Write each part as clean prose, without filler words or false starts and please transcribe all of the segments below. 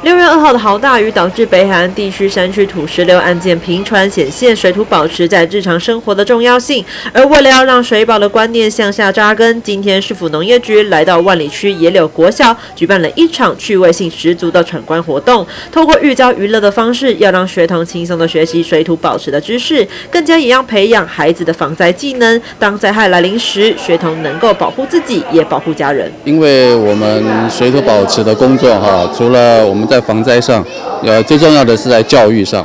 6月2号的豪大雨导致北海岸地区山区土石流案件频传，显现水土保持在日常生活的重要性。而为了要让水保的观念向下扎根，今天市府农业局来到万里区野柳国小，举办了一场趣味性十足的闯关活动。透过寓教于乐的方式，要让学童轻松的学习水土保持的知识，更加也要培养孩子的防灾技能。当灾害来临时，学童能够保护自己，也保护家人。因为我们水土保持的工作除了我们在防灾上，最重要的是在教育上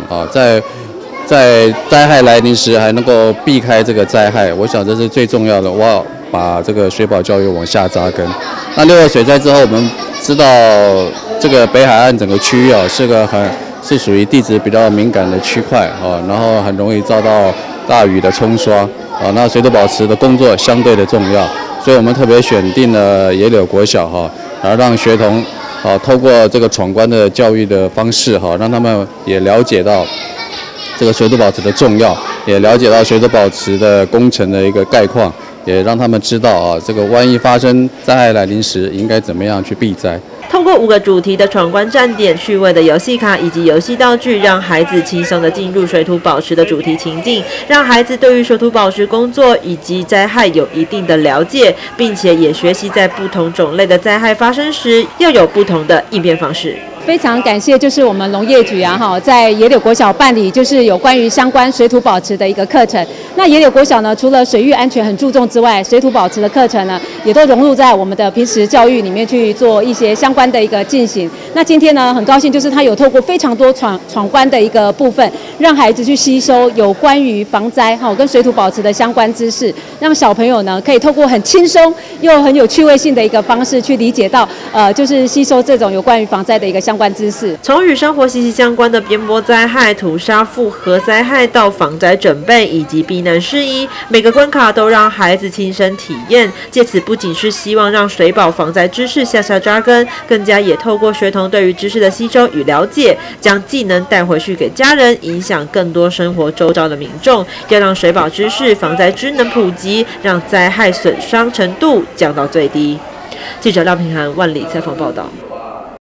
在灾害来临时还能够避开这个灾害，我想这是最重要的。我要把这个水保教育往下扎根。那6月水灾之后，我们知道这个北海岸整个区域是属于地质比较敏感的区块然后很容易遭到大雨的冲刷那水土保持的工作相对的重要，所以我们特别选定了野柳国小然后让学童透过这个闯关的教育的方式让他们也了解到这个水土保持的重要，也了解到水土保持的工程的一个概况，也让他们知道这个万一发生灾害来临时应该怎么样去避灾。通过5个主题的闯关站点、趣味的游戏卡以及游戏道具，让孩子轻松地进入水土保持的主题情境，让孩子对于水土保持工作以及灾害有一定的了解，并且也学习在不同种类的灾害发生时要有不同的应变方式。非常感谢，就是我们农业局在野柳国小办理就是有关于相关水土保持的一个课程。那野柳国小呢，除了水域安全很注重之外，水土保持的课程呢，也都融入在我们的平时教育里面去做一些相关的一个进行。那今天呢，很高兴就是他有透过非常多闯关的一个部分，让孩子去吸收有关于防灾跟水土保持的相关知识，让小朋友呢可以透过很轻松又很有趣味性的一个方式去理解到就是吸收这种有关于防灾的一个相关知识。从与生活息息相关的边坡灾害、土砂复合灾害到防灾准备以及避难事宜，每个关卡都让孩子亲身体验。借此不仅是希望让水保防灾知识向下扎根，更加也透过学童对于知识的吸收与了解，将技能带回去给家人，影响更多生活周遭的民众。要让水保知识、防灾知能普及，让灾害损伤程度降到最低。记者廖平涵万里采访报道。